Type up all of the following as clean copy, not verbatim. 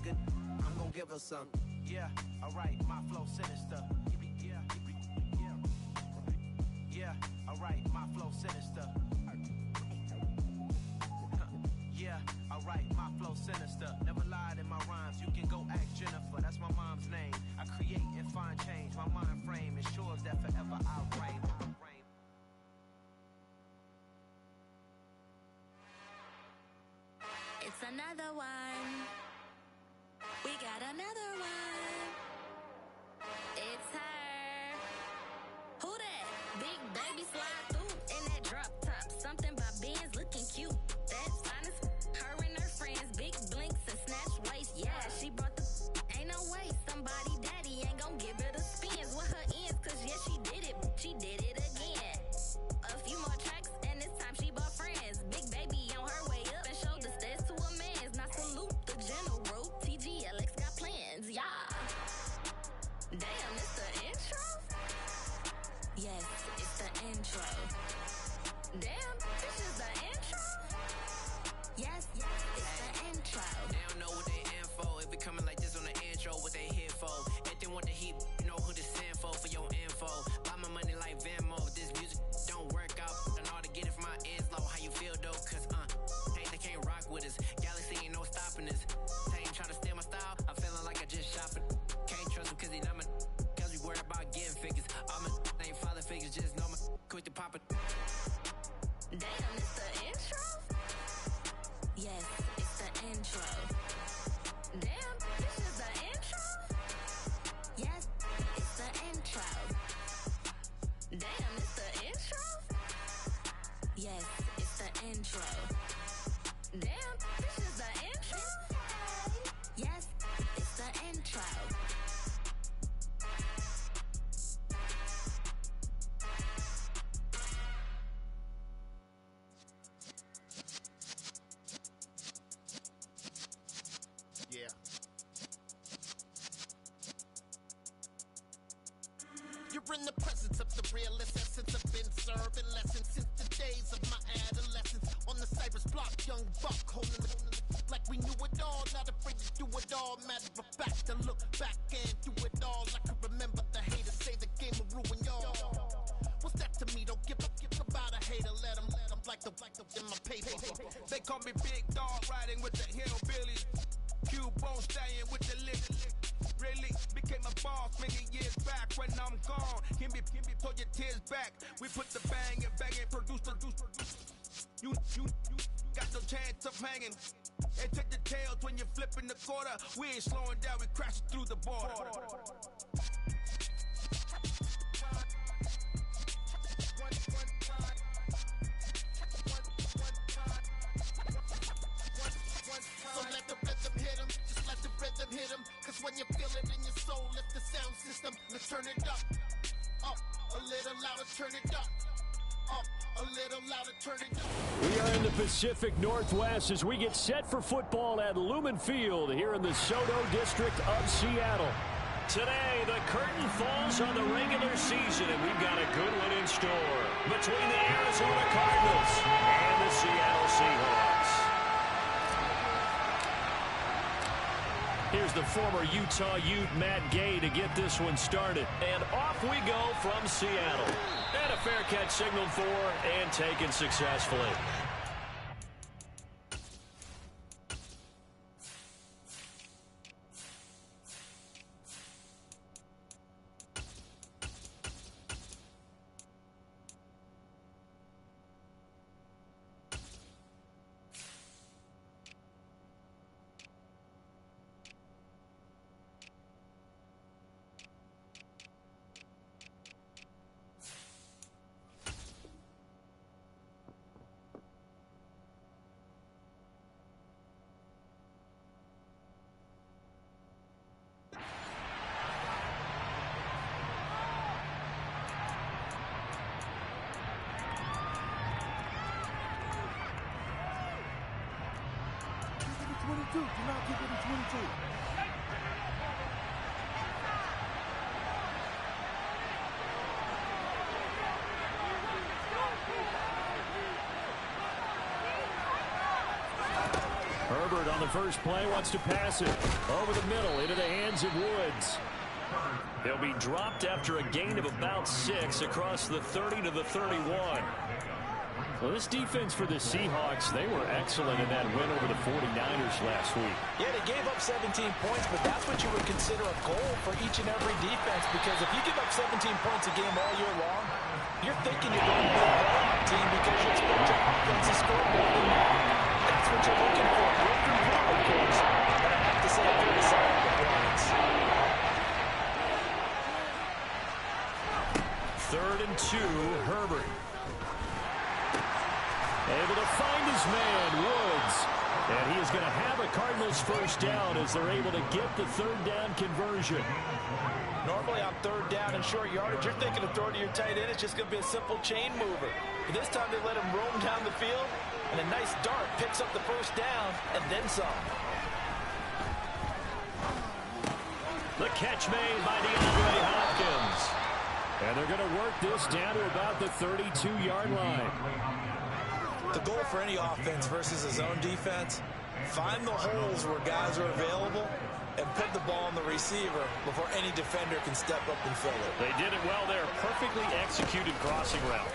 good, I'm gonna give her some. Yeah, alright, my flow sinister. Yeah, yeah, alright, my flow sinister. Yeah, alright, my flow sinister. Never lied in my rhymes, you can go ask Jennifer, that's my mom's name. I create and find change, my mind frame ensures that forever I'll reign. It's another one. We got another one. It's her. Who that? Big baby slide through in that drop top. Something by Benz looking cute. That's honest. Her and her friends, big blinks and snatch waist. Yeah, she brought the. Ain't no way somebody daddy ain't gon' give her the spins with her ends. Cause yeah, she did it. She did it again. A few more tracks and this time she bought friends. Big baby on her way up and showed the stairs to a man's. Now salute the general. TGLX got plans, yeah. Damn, it's the intro? Yes, it's the intro. Damn, this is the intro? Yes, it's the intro. They don't know what they in for. If it coming like this on the intro, what they here for? If they want the heat, you know who to send for your info. Buy my money like Venmo. If this music don't work out, I know how to get it from my ends low. How you feel though? Cause hey, they can't rock with us. Galaxy ain't no stopping us. They ain't trying to steal my style. I'm feeling like I just shopping. Can't trust him cause he not my. Cause we worried about getting figures. All my ain't father figures, just know my quick to pop it. Damn, it's the intro? Yes, it's the intro. Damn, this is the intro? Yes, it's the intro. Damn, it's the intro? Yes, it's the intro. Damn, this is the intro? Yes, it's the intro. Yeah. You're in the presence of the realest essence. I've been serving lessons since the days of my adolescence. On the Cypress block, young buck holding the like we knew it all, not afraid to do it all. Matter of fact, to look back and do it all. I can remember the haters say the game will ruin y'all. What's that to me? Don't give about a hater. Let them like the in my paper. They call me Big Dog, riding with the hillbillies. Q-Bone staying with the lick. Really became a boss many years back. When I'm gone, give me pull your tears back. We put the bang and produce. You got no chance of hanging. And take the tails when you're flipping the quarter. We ain't slowing down, we crashing through the border. So let the rhythm hit him, just let the rhythm hit him. Cause when you feel it in your soul, lift the sound system. Let's turn it up, a little louder, turn it up. A little louder, turn it up. We are in the Pacific Northwest as we get set for football at Lumen Field here in the Soto district of Seattle. Today, the curtain falls on the regular season, and we've got a good one in store between the Arizona Cardinals and the Seattle Seahawks. Here's the former Utah Ute Matt Gay to get this one started. And off we go from Seattle. And a fair catch signaled for and taken successfully. Do not give it a 22. Herbert on the first play wants to pass it over the middle into the hands of Woods. He'll be dropped after a gain of about 6 across the 30 to the 31. Well, this defense for the Seahawks, they were excellent in that win over the 49ers last week. Yeah, they gave up 17 points, but that's what you would consider a goal for each and every defense, because if you give up 17 points a game all year long, you're thinking you're going to be a playoff team because you expect your offense to score more than that. That's what you're looking for. Room for improvement, of course, but I have to say a very solid performance. 3rd and 2, Herbert. Able to find his man, Woods. And he is going to have a Cardinals first down as they're able to get the 3rd down conversion. Normally on 3rd down and short yardage, you're thinking of throwing to your tight end. It's just going to be a simple chain mover. But this time they let him roam down the field, and a nice dart picks up the first down and then some. The catch made by DeAndre Hopkins. And they're going to work this down to about the 32-yard line. The goal for any offense versus a zone defense, find the holes where guys are available and put the ball on the receiver before any defender can step up and fill it. They did it well there. Perfectly executed crossing route.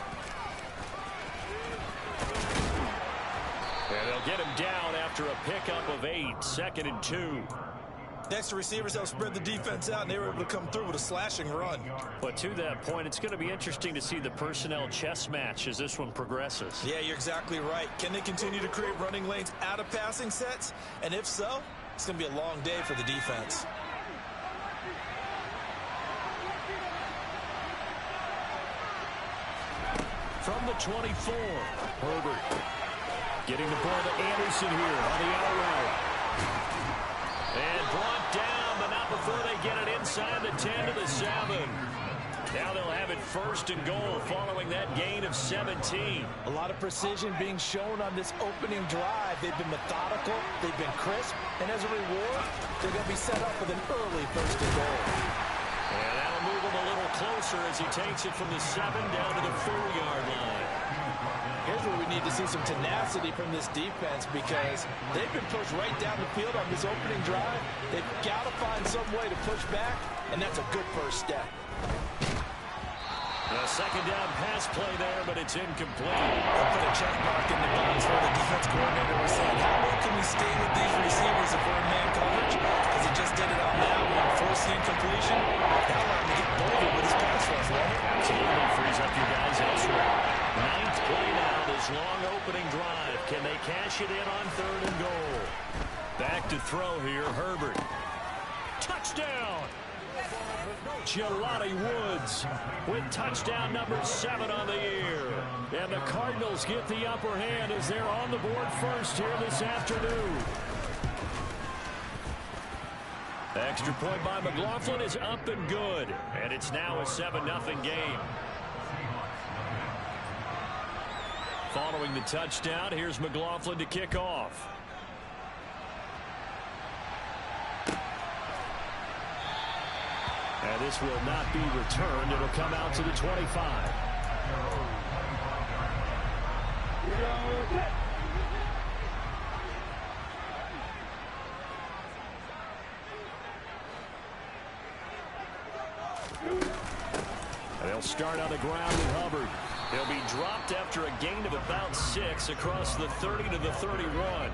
And they'll get him down after a pickup of 8. 2nd and 2. Next to receivers, they'll spread the defense out, and they were able to come through with a slashing run. But to that point, it's going to be interesting to see the personnel chess match as this one progresses. Yeah, you're exactly right. Can they continue to create running lanes out of passing sets? And if so, it's going to be a long day for the defense. From the 24, Herbert getting the ball to Anderson here on the out route. And brought down, but not before they get it inside the 10 to the 7. Now they'll have it 1st and goal following that gain of 17. A lot of precision being shown on this opening drive. They've been methodical, they've been crisp, and as a reward, they're going to be set up with an early 1st and goal. And that'll move him a little closer as he takes it from the 7 down to the 4-yard line. Here's where we need to see some tenacity from this defense, because they've been pushed right down the field on this opening drive. They've got to find some way to push back, and that's a good first step. A 2nd down pass play there, but it's incomplete. I'll put a check mark in the box where the defense coordinator was saying, how well can we stay with these receivers if we're in man coverage? Because he just did it on that one, forcing incompletion. That allowed him to get bolder with his pass rush, right? Absolutely frees up your guys elsewhere. 9th play now, this long opening drive. Can they cash it in on 3rd and goal? Back to throw here, Herbert. Touchdown! Jelani Woods with touchdown number 7 on the year. And the Cardinals get the upper hand as they're on the board first here this afternoon. Extra point by McLaughlin is up and good. And it's now a 7-0 game. Following the touchdown, here's McLaughlin to kick off. And this will not be returned. It'll come out to the 25. And they'll start on the ground with Hubbard. He'll be dropped after a gain of about 6 across the 30 to the 31.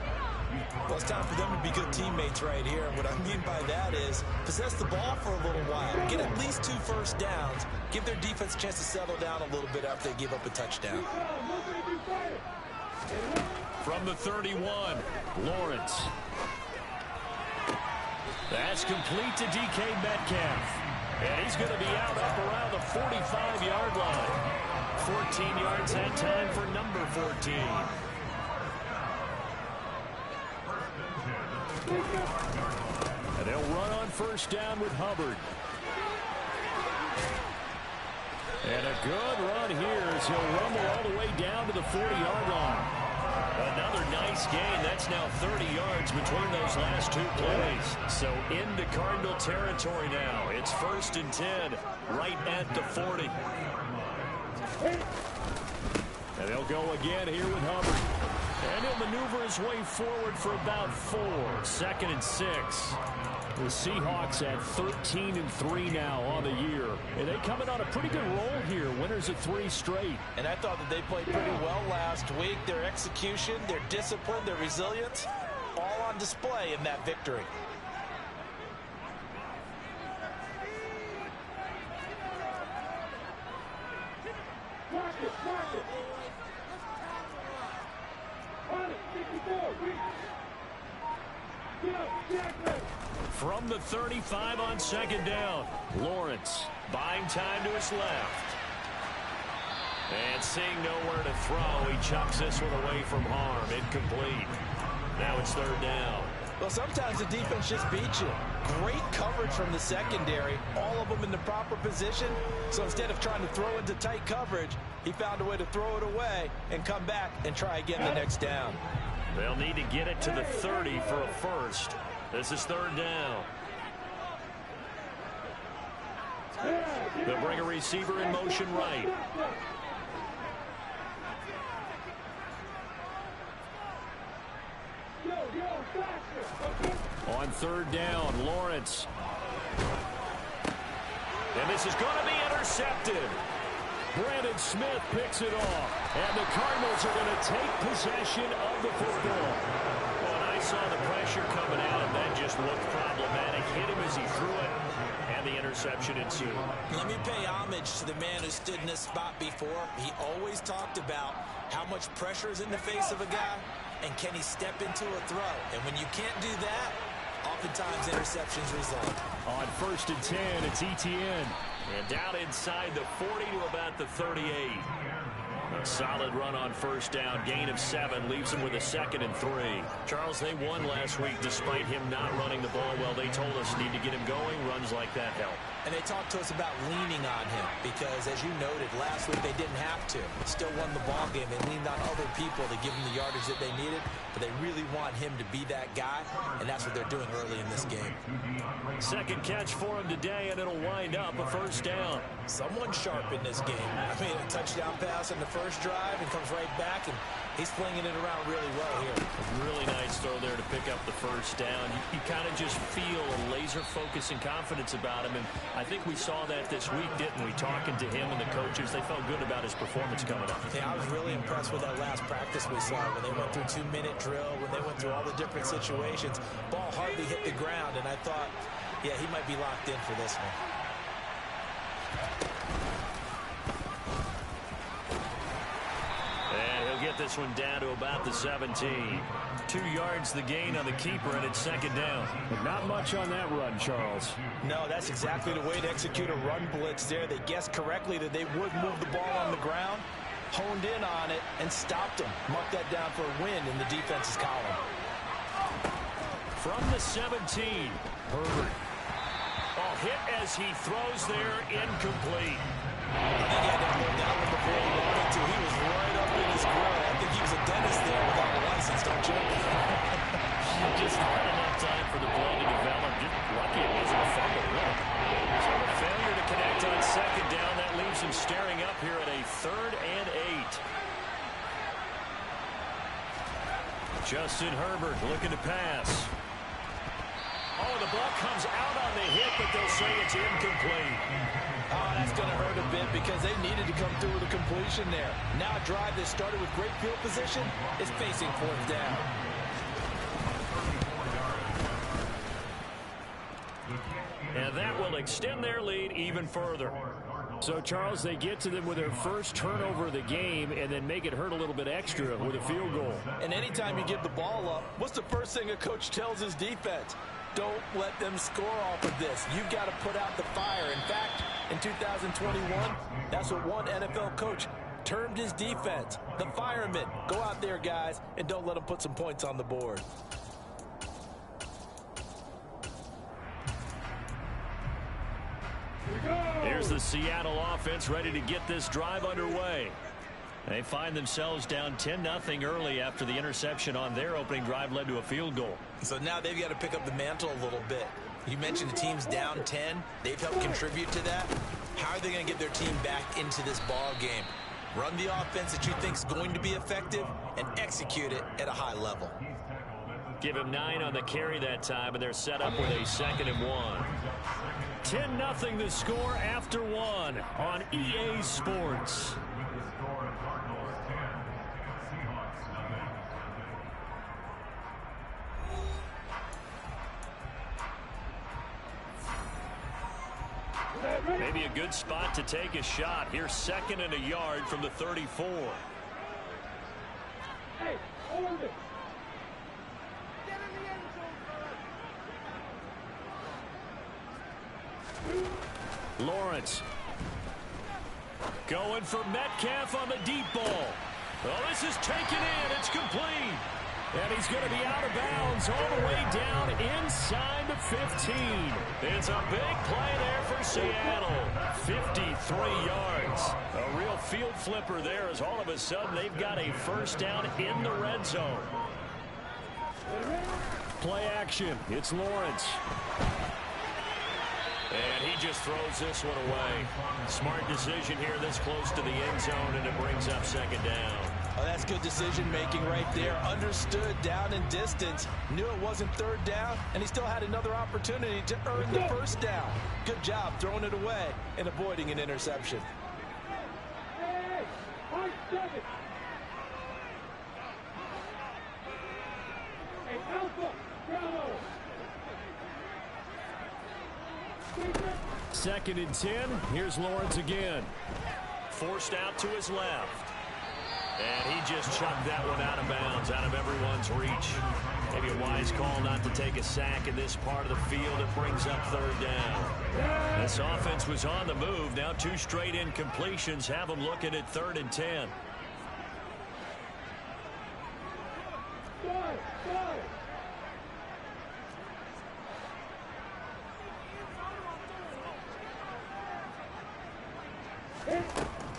Well, it's time for them to be good teammates right here. And what I mean by that is possess the ball for a little while. Get at least 2 first downs. Give their defense a chance to settle down a little bit after they give up a touchdown. From the 31, Lawrence. That's complete to DK Metcalf. And he's going to be out up around the 45-yard line. 14 yards that time for number 14. And they'll run on first down with Hubbard. And a good run here as he'll rumble all the way down to the 40-yard line. Another nice gain. That's now 30 yards between those last 2 plays. So into Cardinal territory now. It's 1st and 10 right at the 40. And they'll go again here with Hubbard. And he'll maneuver his way forward for about 4. 2nd and 6. The Seahawks at 13-3 now on the year. And they coming on a pretty good roll here. Winners of 3 straight. And I thought that they played pretty well last week. Their execution, their discipline, their resilience, all on display in that victory. From the 35 on 2nd down, Lawrence buying time to his left. And seeing nowhere to throw, he chucks this one away from harm. Incomplete. Now it's 3rd down. Well, sometimes the defense just beats you. Great coverage from the secondary, all of them in the proper position. So instead of trying to throw into tight coverage, he found a way to throw it away and come back and try again the next down. They'll need to get it to the 30 for a first. This is 3rd down. They'll bring a receiver in motion right. On 3rd down, Lawrence. And this is going to be intercepted. Brandon Smith picks it off. And the Cardinals are going to take possession of the football. Well, and I saw the pressure coming at him. That just looked problematic. Hit him as he threw it. And the interception ensued. Let me pay homage to the man who stood in this spot before. He always talked about how much pressure is in the face of a guy, and can he step into a throw. And when you can't do that, oftentimes interceptions result. On 1st and 10, it's Etienne. And down inside the 40 to about the 38. A solid run on 1st down. Gain of 7 leaves him with a 2nd and 3. Charles, they won last week despite him not running the ball well. They told us need to get him going. Runs like that help. And they talked to us about leaning on him because, as you noted, last week they didn't have to. Still won the ball game. They leaned on other people to give them the yardage that they needed, but they really want him to be that guy, and that's what they're doing early in this game. 2nd catch for him today, and it'll wind up a 1st down. Someone sharp in this game. I mean, a touchdown pass in the first drive and comes right back, and he's flinging it around really well here. Really nice throw there to pick up the 1st down. You kind of just feel a laser focus and confidence about him, and I think we saw that this week, didn't we? Talking to him and the coaches, they felt good about his performance coming up. Yeah, I was really impressed with that last practice we saw when they went through 2-minute drill, when they went through all the different situations. Ball hardly hit the ground, and I thought, yeah, he might be locked in for this one. And he'll get this one down to about the 17. 2 yards the gain on the keeper, and it's 2nd down. But not much on that run, Charles. No, that's exactly the way to execute a run blitz there. They guessed correctly that they would move the ball on the ground, honed in on it, and stopped them. Marked that down for a win in the defense's column. From the 17, Herbert. Oh, hit as he throws there, incomplete. I think he had that one down before he wanted to. He was right up in his grill. I think he was a dentist there without a license, don't you? Just not enough time for the play to develop. Just lucky it wasn't a fumble, really. So a failure to connect on 2nd down. That leaves him staring up here at a 3rd and 8. Justin Herbert looking to pass. Oh, the ball comes out on the hit, but they'll say it's incomplete. Oh, that's going to hurt a bit because they needed to come through with a completion there. Now a drive that started with great field position is facing 4th down. And that will extend their lead even further. So, Charles, they get to them with their first turnover of the game and then make it hurt a little bit extra with a field goal. And anytime you give the ball up, what's the first thing a coach tells his defense? Don't let them score off of this. You've got to put out the fire. In fact, in 2021, that's what one NFL coach termed his defense. The firemen. Go out there, guys, and don't let them put some points on the board. Here's the Seattle offense ready to get this drive underway. They find themselves down 10-0 early after the interception on their opening drive led to a field goal. So now they've got to pick up the mantle a little bit. You mentioned the team's down 10. They've helped contribute to that. How are they going to get their team back into this ball game? Run the offense that you think is going to be effective and execute it at a high level. Give him 9 on the carry that time, and they're set up with a 2nd and 1. 10-0 the score after 1 on EA Sports. Maybe a good spot to take a shot. Here's 2nd and a yard from the 34. Hey, hold it. Lawrence going for Metcalf on the deep ball. Oh, this is taken in. It's complete. And he's going to be out of bounds all the way down inside the 15. It's a big play there for Seattle. 53 yards. A real field flipper there as all of a sudden they've got a first down in the red zone. Play action. It's Lawrence. And he just throws this one away. Smart decision here this close to the end zone, and it brings up 2nd down. Oh, that's good decision-making right there. Understood down and distance. Knew it wasn't 3rd down, and he still had another opportunity to earn the first down. Good job throwing it away and avoiding an interception. Hey, point 7. Hey, Alpha, Bravo. 2nd and 10. Here's Lawrence again. Forced out to his left. And he just chucked that one out of bounds, out of everyone's reach. Maybe a wise call not to take a sack in this part of the field. It brings up 3rd down. This offense was on the move. Now 2 straight incompletions have them looking at 3rd and 10.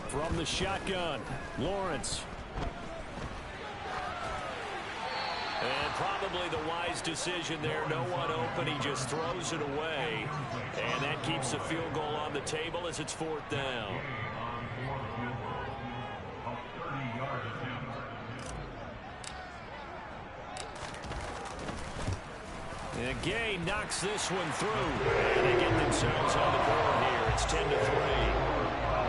From the shotgun, Lawrence. And probably the wise decision there. No one open. He just throws it away. And that keeps the field goal on the table as it's 4th down. And Gay knocks this one through. And they get themselves on the board here. It's 10-3.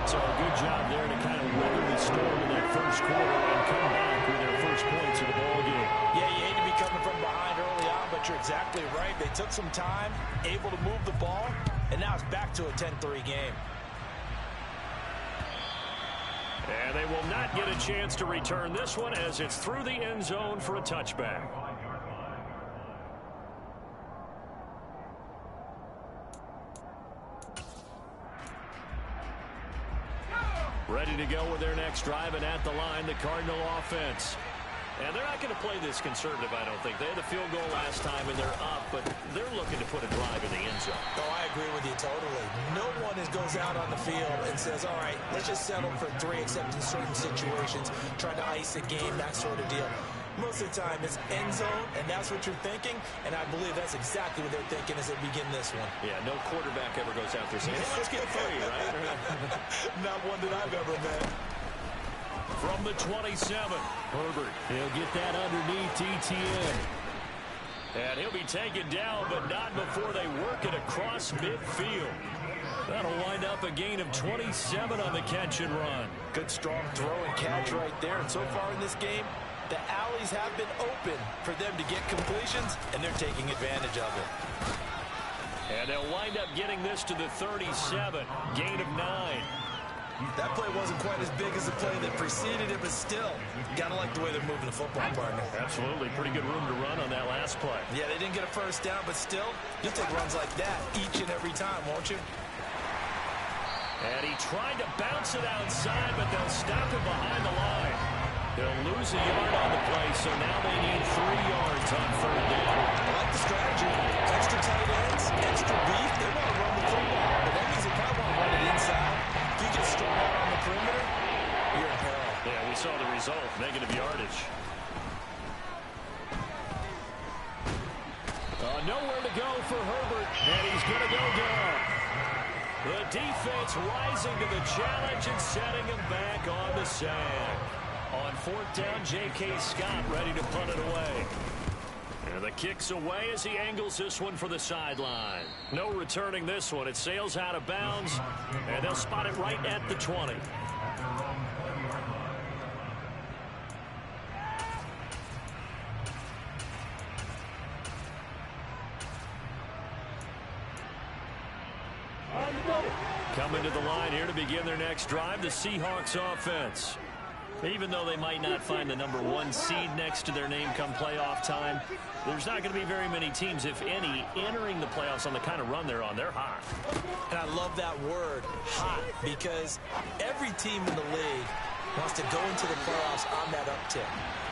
So a good job there to kind of weather the storm in that first quarter and come back with their first points of the ballgame. Yeah, you hate to be coming from behind early on, but you're exactly right. They took some time, able to move the ball, and now it's back to a 10-3 game. And they will not get a chance to return this one as it's through the end zone for a touchback. Ready to go with their next drive, and at the line, the Cardinal offense. And they're not going to play this conservative, I don't think. They had the field goal last time, and they're up, but they're looking to put a drive in the end zone. Oh, I agree with you totally. No one goes out on the field and says, all right, let's just settle for 3, except in certain situations, trying to ice a game, that sort of deal. Most of the time, it's end zone, and that's what you're thinking, and I believe that's exactly what they're thinking as they begin this one. Yeah, no quarterback ever goes out there saying, hey, let's get 3, right? Not one that I've ever met. From the 27, Herbert. He'll get that underneath ETN. And he'll be taken down, but not before they work it across midfield. That'll wind up a gain of 27 on the catch and run. Good strong throw and catch right there, and so far in this game, the alleys have been open for them to get completions, and they're taking advantage of it. And they'll wind up getting this to the 37, gain of 9. That play wasn't quite as big as the play that preceded it, but still, gotta like the way they're moving the football, partner. Absolutely. Pretty good room to run on that last play. Yeah, they didn't get a first down, but still, you'll take runs like that each and every time, won't you? And he tried to bounce it outside, but they'll stop him behind the line. They'll lose a yard on the play, so now they need 3 yards on 3rd down. I like the strategy. Extra tight ends, extra beef. They want to run the football, but that means they probably want to run it inside. If you get strong out on the perimeter, you're in peril. Yeah, we saw the result, negative yardage. Nowhere to go for Herbert, and he's going to go down. The defense rising to the challenge and setting him back on the sand. On fourth down, J.K. Scott ready to punt it away. And the kick's away as he angles this one for the sideline. No returning this one. It sails out of bounds, and they'll spot it right at the 20. Coming to the line here to begin their next drive, the Seahawks offense. Even though they might not find the number 1 seed next to their name come playoff time, there's not going to be very many teams, if any, entering the playoffs on the kind of run they're on. They're hot. And I love that word, hot, because every team in the league wants to go into the playoffs on that uptick.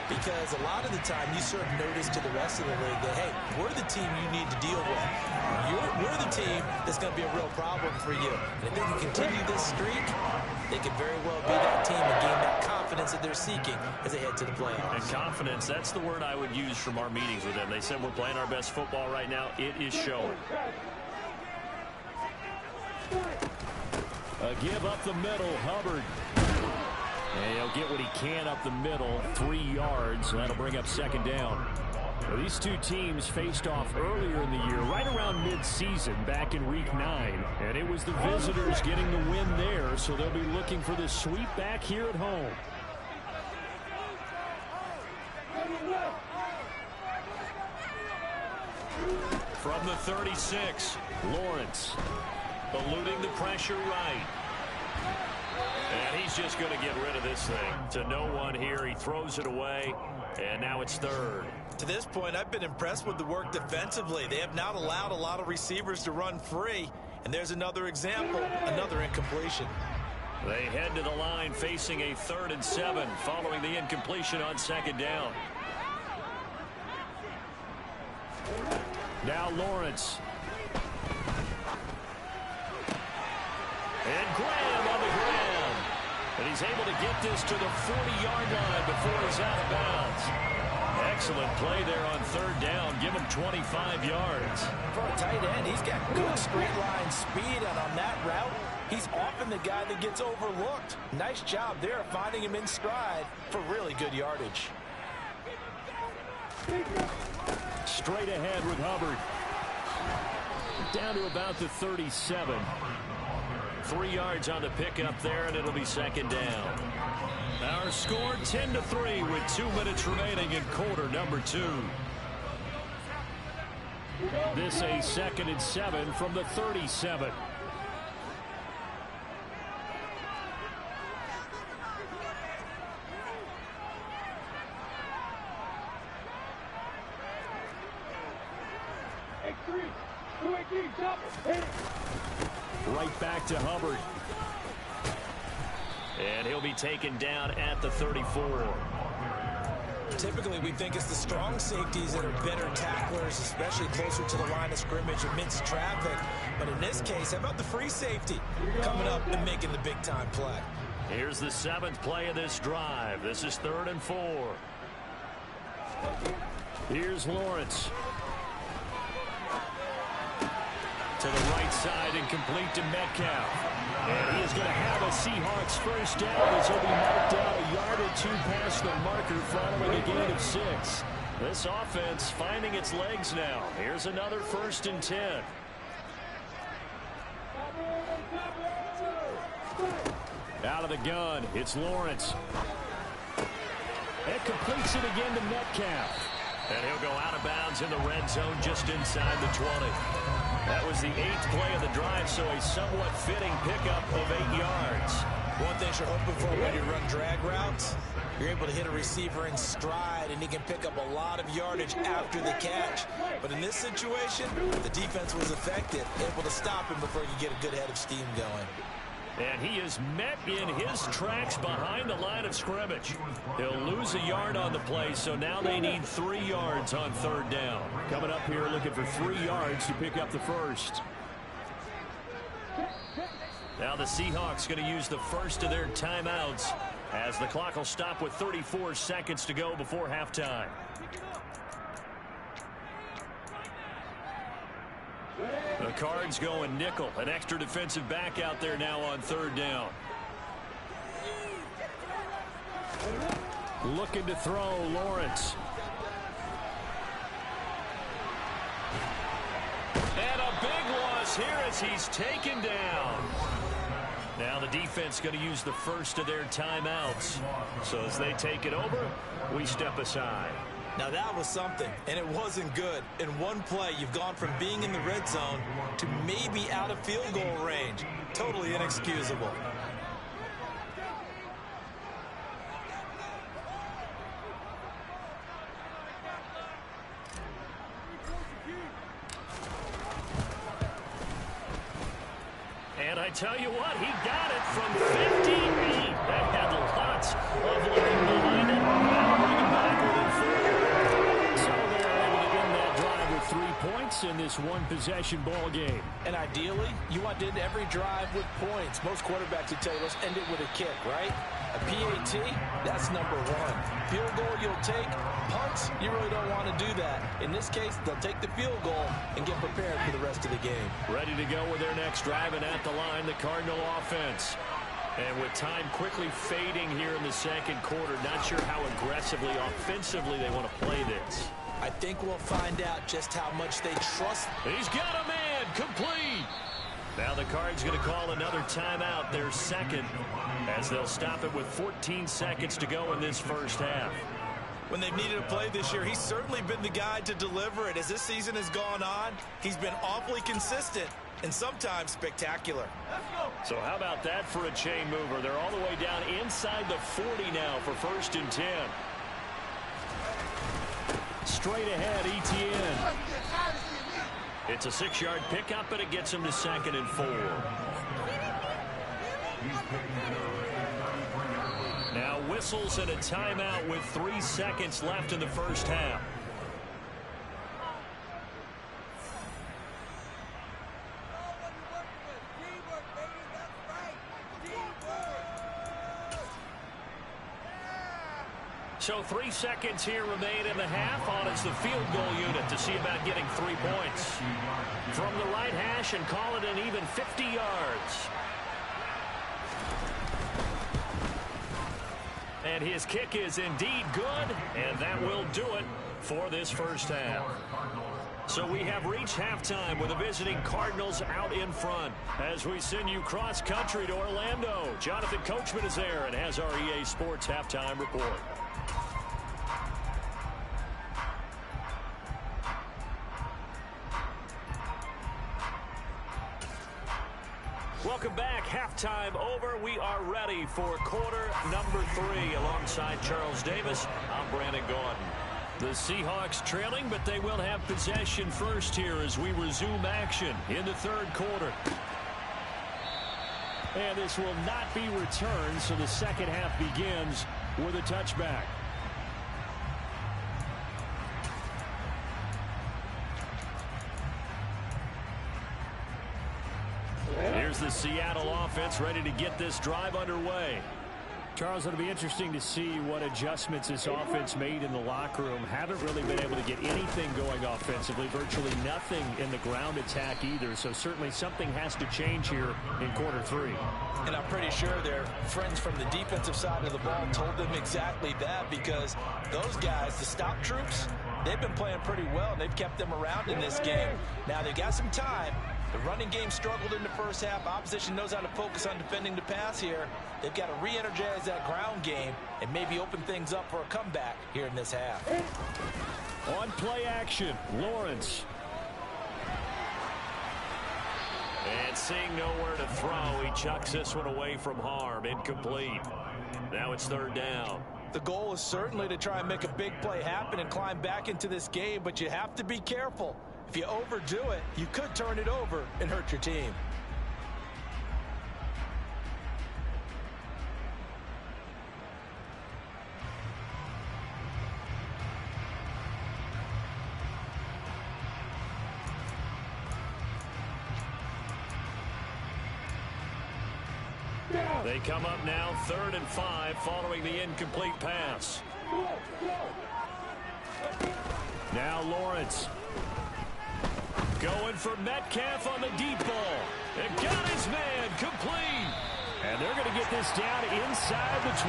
Because a lot of the time you serve notice to the rest of the league that, hey, we're the team you need to deal with. We're the team that's going to be a real problem for you. And if they can continue this streak, they could very well be that team and gain that confidence that they're seeking as they head to the playoffs. And confidence, that's the word I would use from our meetings with them. They said we're playing our best football right now. It is showing. A give up the middle, Hubbard. And he'll get what he can up the middle, 3 yards. That'll bring up second down. Well, these two teams faced off earlier in the year, right around mid-season, back in Week 9. And it was the visitors getting the win there, so they'll be looking for the sweep back here at home. From the 36, Lawrence eluding the pressure right. And he's just going to get rid of this thing to no one here. He throws it away, and now it's third. To this point, I've been impressed with the work defensively. They have not allowed a lot of receivers to run free. And there's another example, another incompletion. They head to the line facing a 3rd and 7 following the incompletion on second down. Now Lawrence. And Graham on the ground. And he's able to get this to the 40-yard line before he's out of bounds. Excellent play there on 3rd down. Give him 25 yards. For a tight end, he's got good straight line speed, and on that route, he's often the guy that gets overlooked. Nice job there finding him in stride for really good yardage. Straight ahead with Hubbard. Down to about the 37. 3 yards on the pickup there, and it'll be second down. Our score 10-3 with 2 minutes remaining in quarter number 2. This a 2nd and 7 from the 37. Right back to Hubbard. And he'll be taken down at the 34. Typically, we think it's the strong safeties that are better tacklers, especially closer to the line of scrimmage amidst traffic. But in this case, how about the free safety coming up and making the big-time play? Here's the 7th play of this drive. This is 3rd and 4. Here's Lawrence. To the right side and complete to Metcalf. And he is going to have a Seahawks first down as he'll be marked out a yard or 2 past the marker following a gain of 6. This offense finding its legs now. Here's another 1st and 10. Out of the gun, it's Lawrence. And completes it again to Metcalf. And he'll go out of bounds in the red zone just inside the 20. That was the 8th play of the drive, so a somewhat fitting pickup of 8 yards. One thing you're hoping for when you run drag routes, you're able to hit a receiver in stride, and he can pick up a lot of yardage after the catch. But in this situation, the defense was effective, able to stop him before he could get a good head of steam going. And he is met in his tracks behind the line of scrimmage. He'll lose a yard on the play, so now they need 3 yards on 3rd down. Coming up here looking for 3 yards to pick up the first. Now the Seahawks going to use the first of their timeouts as the clock will stop with 34 seconds to go before halftime. The Cards going nickel. An extra defensive back out there now on third down. Looking to throw, Lawrence. And a big loss here as he's taken down. Now the defense going to use the first of their timeouts. So as they take it over, we step aside. Now that was something, and it wasn't good. In one play, you've gone from being in the red zone to maybe out of field goal range. Totally inexcusable. And I tell you what, he got it from 58. That had lots of leg behind it. Now bring him back within 4. So they're able to end that drive with 3 points in this one-possession ball game. And ideally, you want to end every drive with points. Most quarterbacks would tell you, let's end it with a kick, right? A PAT, that's number 1. Field goal you'll take. Punts, you really don't want to do that. In this case, they'll take the field goal and get prepared for the rest of the game. Ready to go with their next drive, and at the line, the Cardinal offense. And with time quickly fading here in the second quarter, not sure how aggressively, offensively they want to play this. I think we'll find out just how much they trust. He's got a man, complete. Now the Cards going to call another timeout, their second, as they'll stop it with 14 seconds to go in this first half. When they've needed a play this year, he's certainly been the guy to deliver it. As this season has gone on, he's been awfully consistent and sometimes spectacular. So how about that for a chain mover? They're all the way down inside the 40 now for 1st and 10. Straight ahead, Etienne. It's a 6-yard pickup, and it gets him to 2nd and 4. Now whistles and a timeout with 3 seconds left in the first half. So 3 seconds here remain in the half. On it's the field goal unit to see about getting 3 points. From the right hash and call it an even 50 yards. And his kick is indeed good, and that will do it for this first half. So we have reached halftime with the visiting Cardinals out in front. As we send you cross-country to Orlando, Jonathan Coachman is there and has our EA Sports halftime report. Welcome back. Halftime over. We are ready for quarter number 3. Alongside Charles Davis, I'm Brandon Gordon. The Seahawks trailing, but they will have possession first here as we resume action in the third quarter. And this will not be returned, so the second half begins with a touchback. Here's the Seattle offense ready to get this drive underway. Charles, it'll be interesting to see what adjustments this offense made in the locker room. Haven't really been able to get anything going offensively, virtually nothing in the ground attack either. So certainly something has to change here in quarter 3. And I'm pretty sure their friends from the defensive side of the ball told them exactly that, because those guys, the stop troops, they've been playing pretty well. They've kept them around in this game. Now they've got some time. The running game struggled in the first half. Opposition knows how to focus on defending the pass here. They've got to re-energize that ground game and maybe open things up for a comeback here in this half. On play action, Lawrence. And seeing nowhere to throw, he chucks this one away from harm. Incomplete. Now it's third down. The goal is certainly to try and make a big play happen and climb back into this game, but you have to be careful. If you overdo it, you could turn it over and hurt your team. They come up now 3rd and 5 following the incomplete pass. Now Lawrence. Going for Metcalf on the deep ball. And got his man complete. And they're going to get this down inside the 20.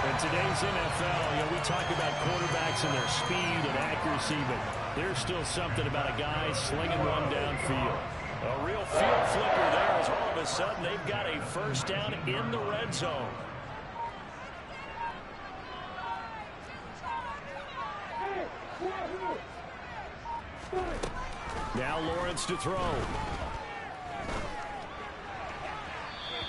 In today's NFL, we talk about quarterbacks and their speed and accuracy, but there's still something about a guy slinging one downfield. A real field flipper there as all of a sudden they've got a first down in the red zone. Now Lawrence to throw.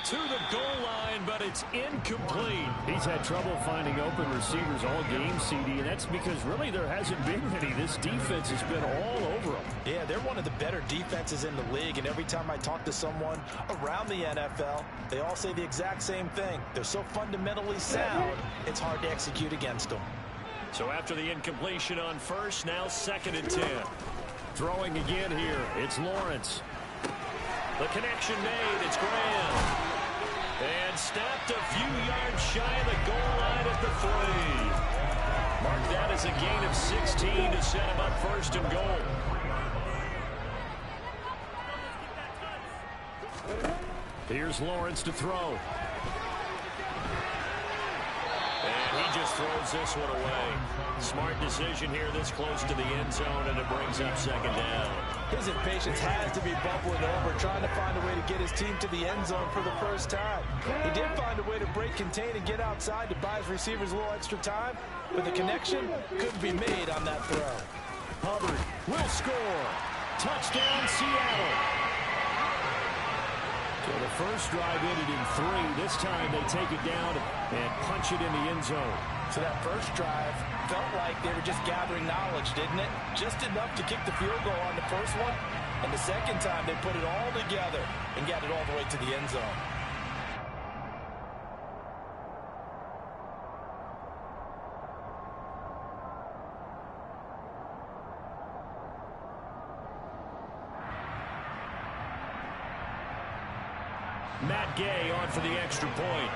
To the goal line, but it's incomplete. He's had trouble finding open receivers all game, CD, and that's because really there hasn't been any. This defense has been all over them. Yeah, they're one of the better defenses in the league, and every time I talk to someone around the NFL, they all say the exact same thing. They're so fundamentally sound, it's hard to execute against them. So after the incompletion on first, now 2nd and 10. Throwing again here, it's Lawrence. The connection made, it's Graham. And stopped a few yards shy of the goal line at the 3. Mark that as a gain of 16 to set him up 1st and goal. Here's Lawrence to throw. And he just throws this one away. Smart decision here this close to the end zone, and it brings up 2nd down. His impatience has to be bubbling over, trying to find a way to get his team to the end zone for the first time. He did find a way to break contain and get outside to buy his receivers a little extra time, but the connection couldn't be made on that throw. Hubbard will score. Touchdown, Seattle. So the first drive ended in 3. This time they take it down and punch it in the end zone. So that first drive felt like they were just gathering knowledge, didn't it? Just enough to kick the field goal on the first one. And the second time they put it all together and got it all the way to the end zone. Matt Gay on for the extra point.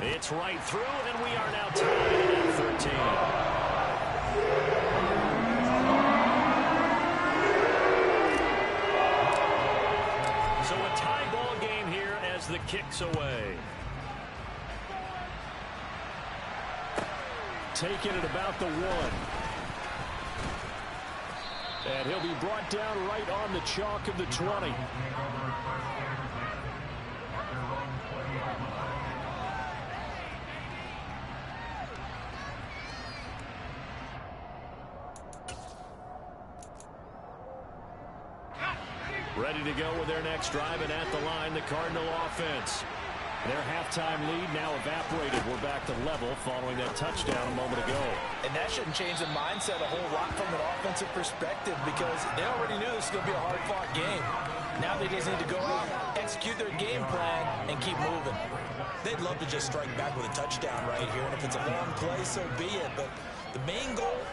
It's right through, and we are now tied at 13. So a tie ball game here as the kick's away. Taking it about the 1. And he'll be brought down right on the chalk of the 20. Ready to go with their next drive, and at the line, the Cardinal offense. Their halftime lead now evaporated. We're back to level following that touchdown a moment ago. And that shouldn't change the mindset a whole lot from an offensive perspective, because they already knew this was going to be a hard-fought game. Now they just need to go out, execute their game plan, and keep moving. They'd love to just strike back with a touchdown right here, and if it's a long play, so be it. But the main goal,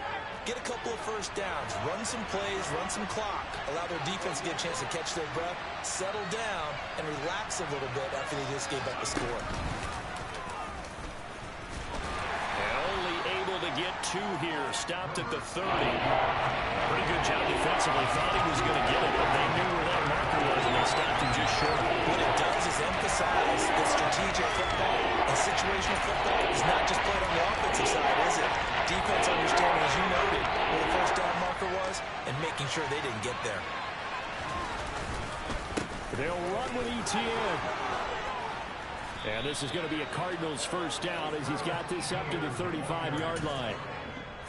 get a couple of first downs, run some plays, run some clock, allow their defense to get a chance to catch their breath, settle down, and relax a little bit after they just gave up a score. And only able to get 2 here, stopped at the 30. Pretty good job defensively. Thought he was going to get it, but they knew where that marker was, and they stopped him just short. What it does is emphasize that strategic football and situational football is not just played on the offensive side, is it? Defense understanding, as you noted, where the first down marker was, and making sure they didn't get there. They'll run with ETN. And this is going to be a Cardinals first down as he's got this up to the 35-yard line.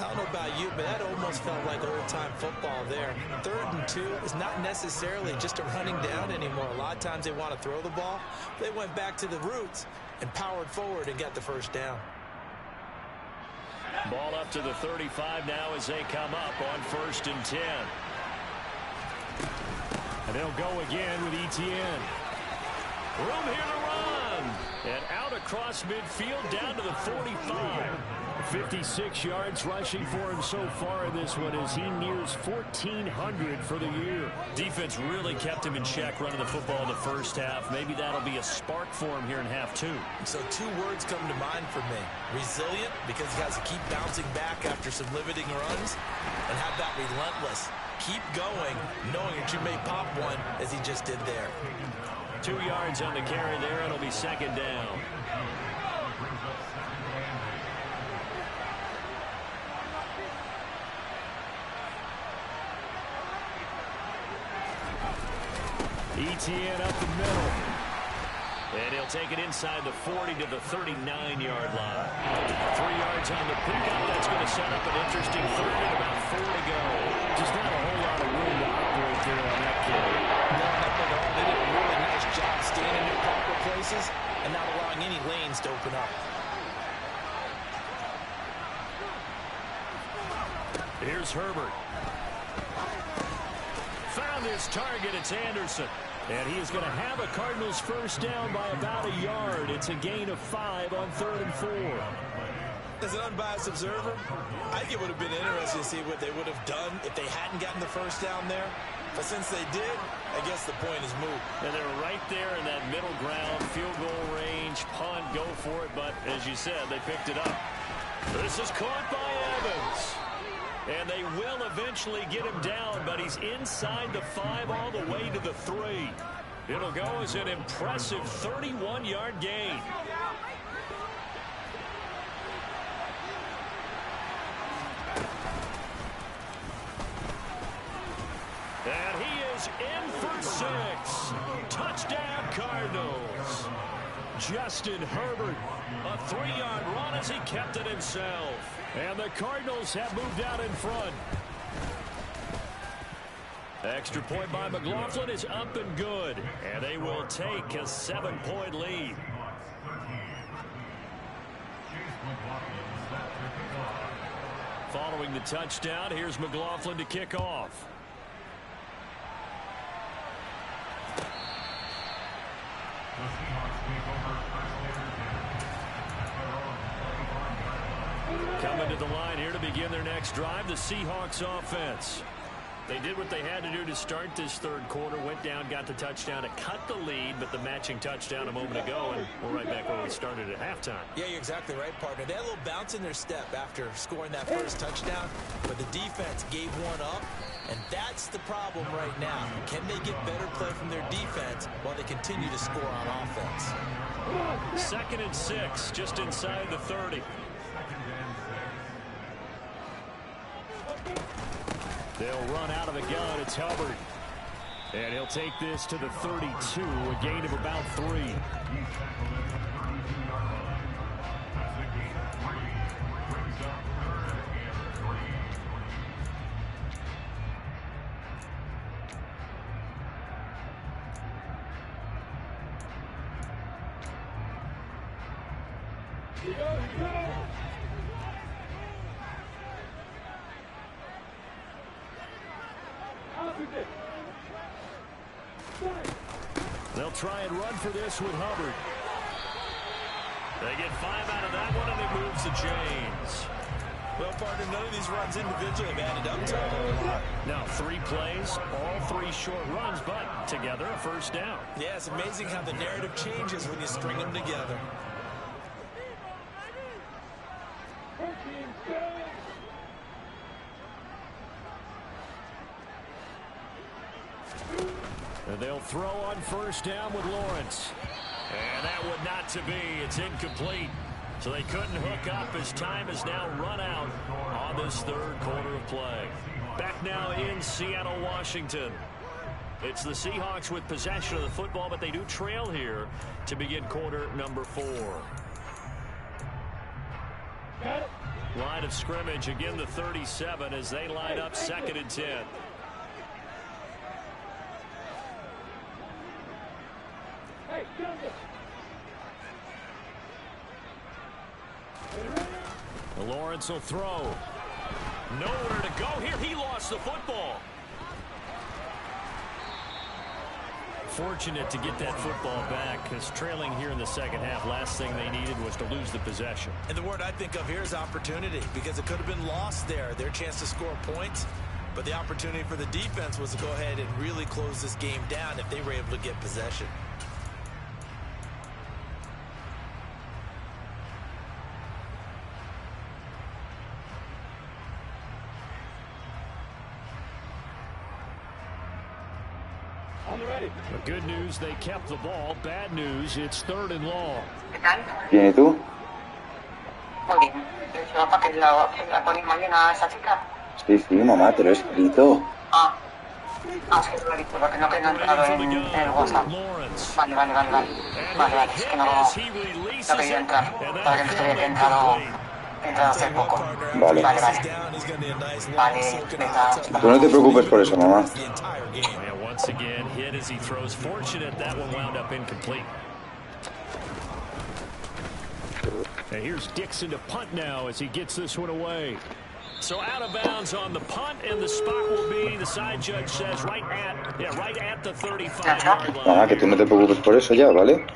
I don't know about you, but that almost felt like old-time football there. 3rd and 2 is not necessarily just a running down anymore. A lot of times they want to throw the ball. They went back to the roots and powered forward and got the first down. Ball up to the 35 now as they come up on 1st and 10. And they'll go again with ETN. Room here to run. And out across midfield down to the 45. 56 yards rushing for him so far in this one as he nears 1,400 for the year. Defense really kept him in check running the football in the first half. Maybe that'll be a spark for him here in half two. So two words come to mind for me. Resilient, because he has to keep bouncing back after some limiting runs. And how about relentless? Keep going, knowing that you may pop one as he just did there. 2 yards on the carry there. It'll be second down. ETN up the middle. And he'll take it inside the 40 to the 39-yard line. 3 yards on the pickup. That's going to set up an interesting third and about 4 to go. Just not a whole lot of room to operate there on that carry. No, not at all. They did a really nice job staying in their proper places and not allowing any lanes to open up. Here's Herbert. Found his target. It's Anderson. And he is going to have a Cardinals first down by about a yard. It's a gain of 5 on 3rd and 4. As an unbiased observer, I think it would have been interesting to see what they would have done if they hadn't gotten the first down there. But since they did, I guess the point is moot. And they're right there in that middle ground, field goal range, punt, go for it. But as you said, they picked it up. This is caught by Evans. And they will eventually get him down, but he's inside the 5 all the way to the 3. It'll go as an impressive 31-yard gain. And he is in for 6. Touchdown, Cardinals. Justin Herbert, a 3-yard run as he kept it himself. And the Cardinals have moved out in front. Extra point by McLaughlin is up and good. And they will take a 7-point lead. Following the touchdown, here's McLaughlin to kick off. Coming to the line here to begin their next drive, the Seahawks offense. They did what they had to do to start this third quarter, went down, got the touchdown to cut the lead, but the matching touchdown a moment ago, and we're right back where we started at halftime. Yeah, you're exactly right, partner. They had a little bounce in their step after scoring that first touchdown, but the defense gave one up, and that's the problem right now. Can they get better play from their defense while they continue to score on offense? 2nd and 6, just inside the 30. They'll run out of the gun. It's Hubbard. And he'll take this to the 32, a gain of about 3. They'll try and run for this with Hubbard. They get 5 out of that one, and it moves the chains. Well, partner, none of these runs individually have added up to a lot. Now 3 plays, all 3 short runs, but together a first down. Yeah, it's amazing how the narrative changes when you string them together. And they'll throw on first down with Lawrence. And that would not to be. It's incomplete. So they couldn't hook up as time has now run out on this third quarter of play. Back now in Seattle, Washington. It's the Seahawks with possession of the football, but they do trail here to begin quarter number 4. Line of scrimmage, again the 37 as they line up 2nd and 10. Lawrence will throw. Nowhere to go here. He lost the football. fortunate to get that football back, because trailing here in the second half, last thing they needed was to lose the possession. And the word I think of here is opportunity, because it could have been lost there. Their chance to score points, but the opportunity for the defense was to go ahead and really close this game down if they were able to get possession. The good news, they kept the ball. Bad news, it's 3rd and long. ¿Qué tal? Bien, ¿y tú? Muy bien. ¿Yo para qué la ponemos bien a esa chica? Sí, mamá, te lo he escrito. Es que te lo he dicho, porque no he entrado en el WhatsApp. Vale. Vale, es que no he querido entrar. Para que no se vea que he entrado hace poco. Vale. Vale, venga. Tú no te preocupes por eso, mamá. Once again, hit as he throws. Fortunate that one wound up incomplete. And here's Dixon to punt now as he gets this one away. So out of bounds on the punt, and the spot will be, the side judge says, right at the 35-yard line. Mamá, que tú no te preocupes por eso ya, ¿vale?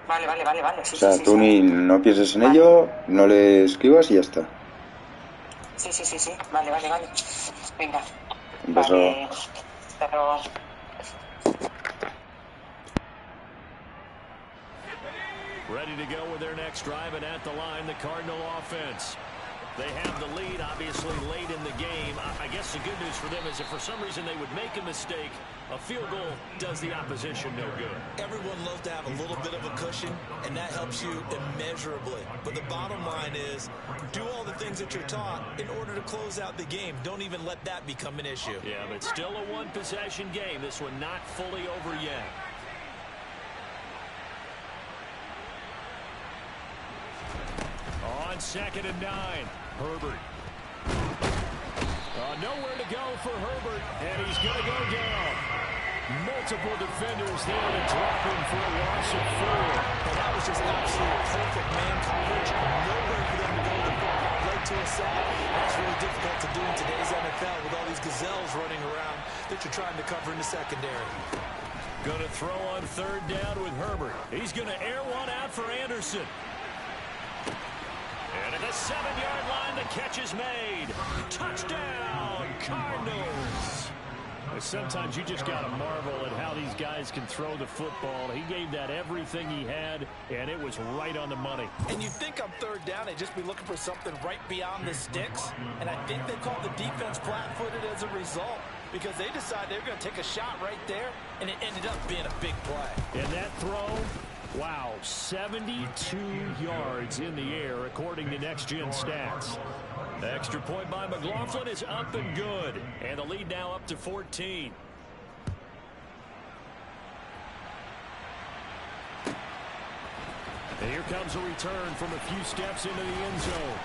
Vale. O sea, tú ni no pienses en ello, no le escribas y ya está. Sí. Vale. Venga. Un beso. Vale. Pero... Ready to go with their next drive, and at the line, the Cardinal offense. They have the lead, obviously, late in the game. I guess the good news for them is if for some reason they would make a mistake, a field goal does the opposition no good. Everyone loves to have a little bit of a cushion, and that helps you immeasurably. But the bottom line is, do all the things that you're taught in order to close out the game. Don't even let that become an issue. Yeah, but still a one-possession game. This one not fully over yet. On 2nd and 9, Herbert. Nowhere to go for Herbert, and he's going to go down. Multiple defenders there to drop him for a loss of 4. And that was just absolute perfect man coverage. Nowhere for them to go. The football right to a sack. That's really difficult to do in today's NFL with all these gazelles running around that you're trying to cover in the secondary. Going to throw on 3rd down with Herbert. He's going to air one out for Anderson. And at the 7-yard line, the catch is made. Touchdown, Cardinals. Sometimes you just got to marvel at how these guys can throw the football. He gave that everything he had, and it was right on the money. And you think on 3rd down, they'd just be looking for something right beyond the sticks. And I think they called the defense flat-footed as a result, because they decided they were going to take a shot right there, and it ended up being a big play. And that throw, wow, 72 yards in the air, according to Next Gen Stats. The extra point by McLaughlin is up and good. And the lead now up to 14. And here comes a return from a few steps into the end zone.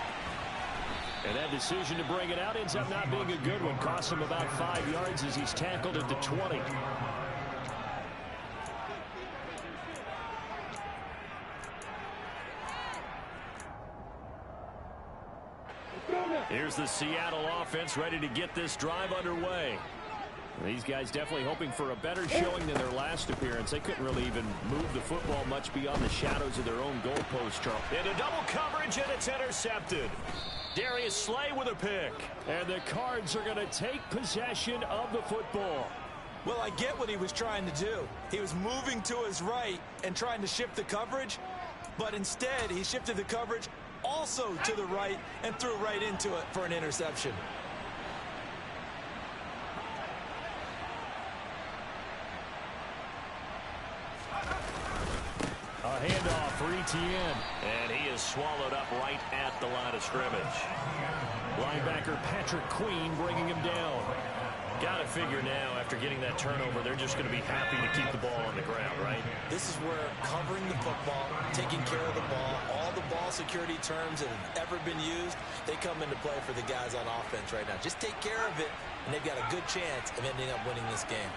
And that decision to bring it out ends up not being a good one. Costs him about 5 yards as he's tackled at the 20. Here's the Seattle offense ready to get this drive underway. These guys definitely hoping for a better showing than their last appearance. They couldn't really even move the football much beyond the shadows of their own goalpost, Charles. Into double coverage, and it's intercepted. Darius Slay with a pick. And the Cards are going to take possession of the football. Well, I get what he was trying to do. He was moving to his right and trying to shift the coverage, but instead he shifted the coverage also to the right and threw right into it for an interception. A handoff for Etienne, and he is swallowed up right at the line of scrimmage. Linebacker Patrick Queen bringing him down. Got to figure now, after getting that turnover, they're just going to be happy to keep the ball on the ground, right? This is where covering the football, taking care of the ball, all the ball security terms that have ever been used, they come into play for the guys on offense right now. Just take care of it, and they've got a good chance of ending up winning this game.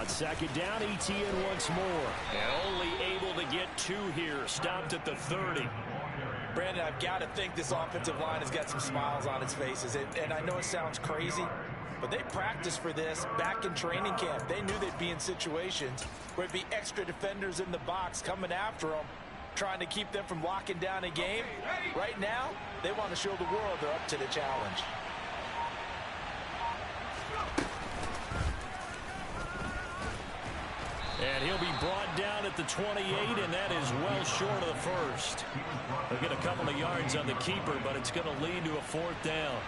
On 2nd down, Etienne once more. And only able to get 2 here. Stopped at the 30. Brandon, I've got to think this offensive line has got some smiles on its faces. And I know it sounds crazy, but they practiced for this back in training camp. They knew they'd be in situations where it'd be extra defenders in the box coming after them, trying to keep them from locking down a game. Right now, they want to show the world they're up to the challenge. And he'll be brought down at the 28, and that is well short of the first. They'll get a couple of yards on the keeper, but it's going to lead to a fourth down.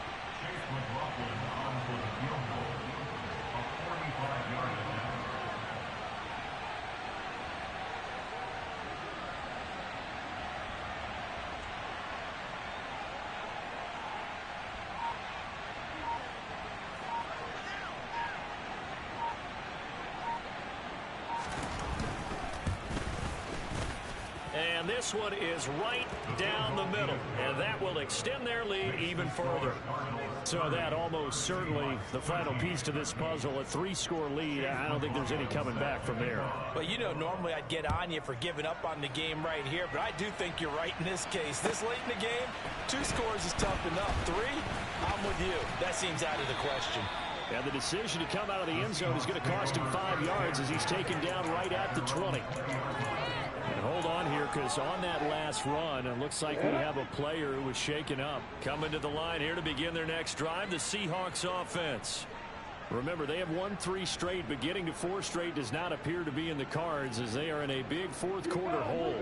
And this one is right down the middle, and that will extend their lead even further. So that almost certainly the final piece to this puzzle, a 3-score lead. I don't think there's any coming back from there. Well, you know, normally I'd get on you for giving up on the game right here, but I do think you're right in this case. This late in the game, 2 scores is tough enough. 3, I'm with you. That seems out of the question. And the decision to come out of the end zone is going to cost him 5 yards as he's taken down right at the 20. And hold on here, because on that last run, it looks like we have a player who was shaken up. Coming to the line here to begin their next drive, the Seahawks offense. Remember, they have won 3 straight, but getting to 4 straight does not appear to be in the cards as they are in a big fourth-quarter hole.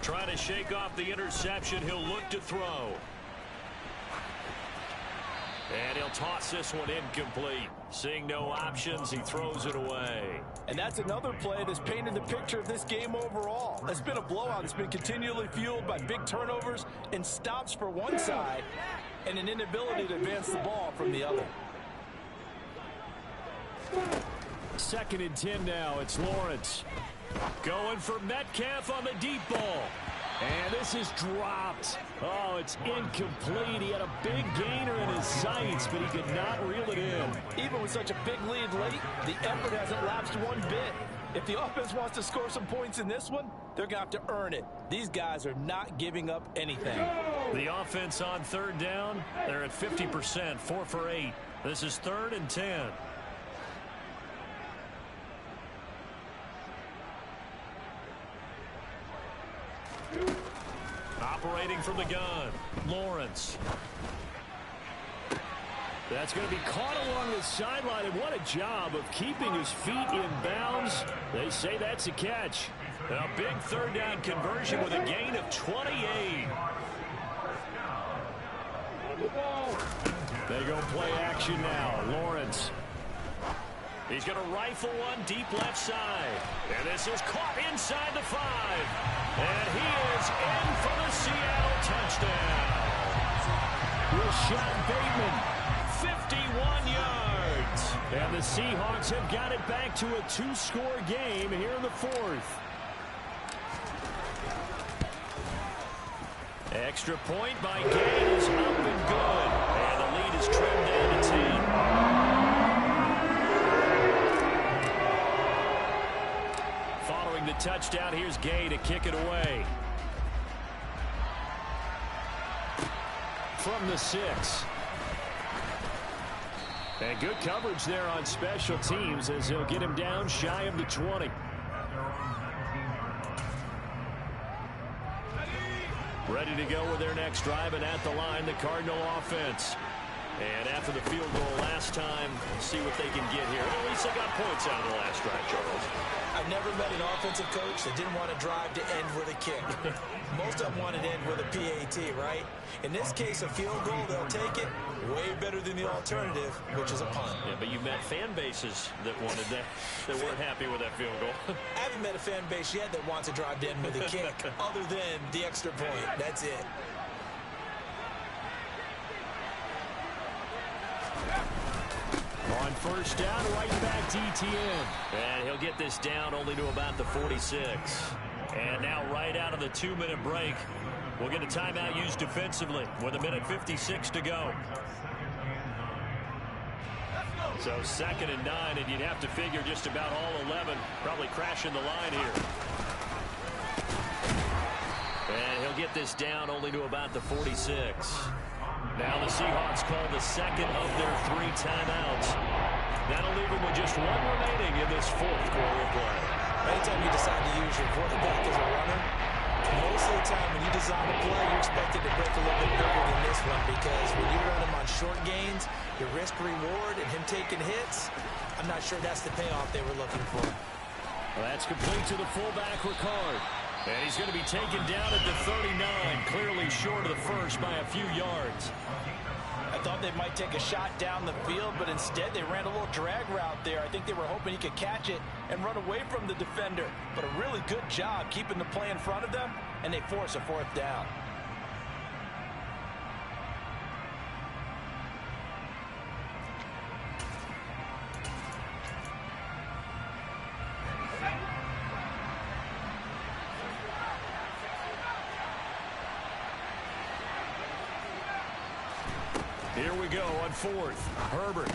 Trying to shake off the interception. He'll look to throw. And he'll toss this one incomplete. Seeing no options, he throws it away. And that's another play that's painted the picture of this game overall. It's been a blowout. It's been continually fueled by big turnovers and stops for one side and an inability to advance the ball from the other. 2nd and 10 now. It's Lawrence. Going for Metcalf on the deep ball. And this is dropped. Oh, it's incomplete. He had a big gainer in his sights, but he could not reel it in. Even with such a big lead late, the effort hasn't lapsed one bit. If the offense wants to score some points in this one, they're going to have to earn it. These guys are not giving up anything. The offense on 3rd down, they're at 50%, 4 for 8. This is 3rd and 10. Operating from the gun, Lawrence. That's going to be caught along the sideline, and what a job of keeping his feet in bounds. They say that's a catch. A big 3rd down conversion with a gain of 28. They go play action now. Lawrence. He's going to rifle one deep left side. And this is caught inside the 5. And he is in for the Seattle touchdown. Rashad Bateman, 51 yards. And the Seahawks have got it back to a 2-score game here in the 4th. Extra point by Gay is up and good. And the lead is trimmed down to 10. Following the touchdown, here's Gay to kick it away. From the 6. And good coverage there on special teams as they'll get him down shy of the 20. Ready to go with their next drive, and at the line, the Cardinal offense. And after the field goal last time, see what they can get here. At least they got points out of the last drive, Charles. I've never met an offensive coach that didn't want to drive to end with a kick. Most of them want to end with a PAT, right? In this case, a field goal, they'll take it. Way better than the alternative, which is a punt. Yeah, but you met fan bases that wanted that, that weren't happy with that field goal. I haven't met a fan base yet that wants to drive to end with a kick, other than the extra point. That's it. On 1st down, right back to ETN. And he'll get this down only to about the 46. And now right out of the 2-minute break, we'll get a timeout used defensively with 1:56 to go. So 2nd and 9, and you'd have to figure just about all 11 probably crashing the line here. And he'll get this down only to about the 46. Now the Seahawks call the second of their 3 timeouts. That'll leave them with just 1 remaining in this fourth quarter play. Anytime you decide to use your quarterback as a runner, most of the time when you design a play, you're expected to break a little bit bigger than this one, because when you run him on short gains, your risk-reward and him taking hits, I'm not sure that's the payoff they were looking for. Well, that's complete to the fullback, Ricard. And he's going to be taken down at the 39, clearly short of the first by a few yards. I thought they might take a shot down the field, but instead they ran a little drag route there. I think they were hoping he could catch it and run away from the defender. But a really good job keeping the play in front of them, and they force a 4th down. Here we go on 4th. Herbert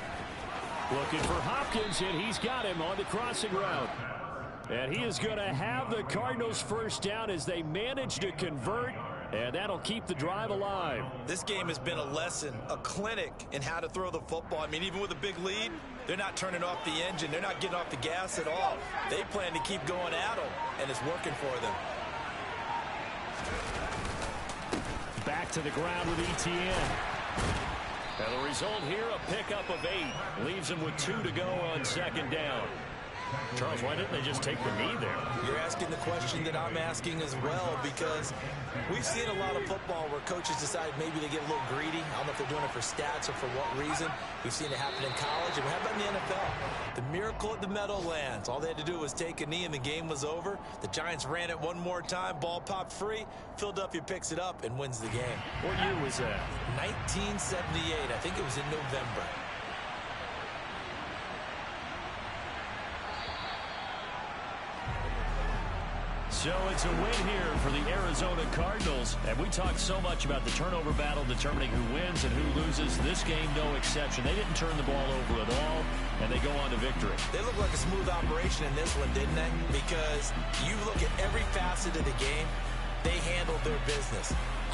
looking for Hopkins, and he's got him on the crossing route. And he is going to have the Cardinals' first down as they manage to convert, and that'll keep the drive alive. This game has been a lesson, a clinic in how to throw the football. I mean, even with a big lead, they're not turning off the engine. They're not getting off the gas at all. They plan to keep going at them, and it's working for them. Back to the ground with Etienne. And the result here, a pickup of 8. Leaves him with 2 to go on 2nd down. Charles, why didn't they just take the knee there? You're asking the question that I'm asking as well, because we've seen a lot of football where coaches decide maybe they get a little greedy. I don't know if they're doing it for stats or for what reason. We've seen it happen in college, and we have it in the NFL. The miracle at the Meadowlands. All they had to do was take a knee, and the game was over. The Giants ran it one more time. Ball popped free. Philadelphia picks it up and wins the game. What year was that? 1978. I think it was in November. So it's a win here for the Arizona Cardinals. And we talked so much about the turnover battle determining who wins and who loses. This game, no exception. They didn't turn the ball over at all, and they go on to victory. They look like a smooth operation in this one, didn't they? Because you look at every facet of the game, they handled their business.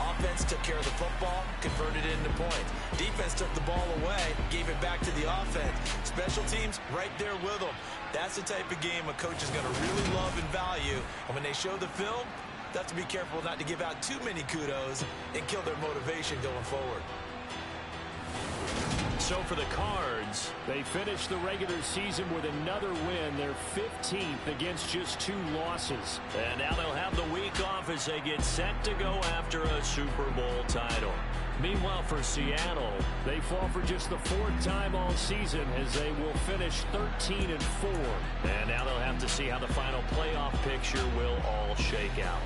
Offense took care of the football, converted it into points. Defense took the ball away, gave it back to the offense. Special teams right there with them. That's the type of game a coach is going to really love and value. And when they show the film, they have to be careful not to give out too many kudos and kill their motivation going forward. So for the Cards, they finished the regular season with another win. They're 15th against just 2 losses. And now they'll have the week off as they get set to go after a Super Bowl title. Meanwhile, for Seattle, they fall for just the 4th time all season as they will finish 13-4. And now they'll have to see how the final playoff picture will all shake out.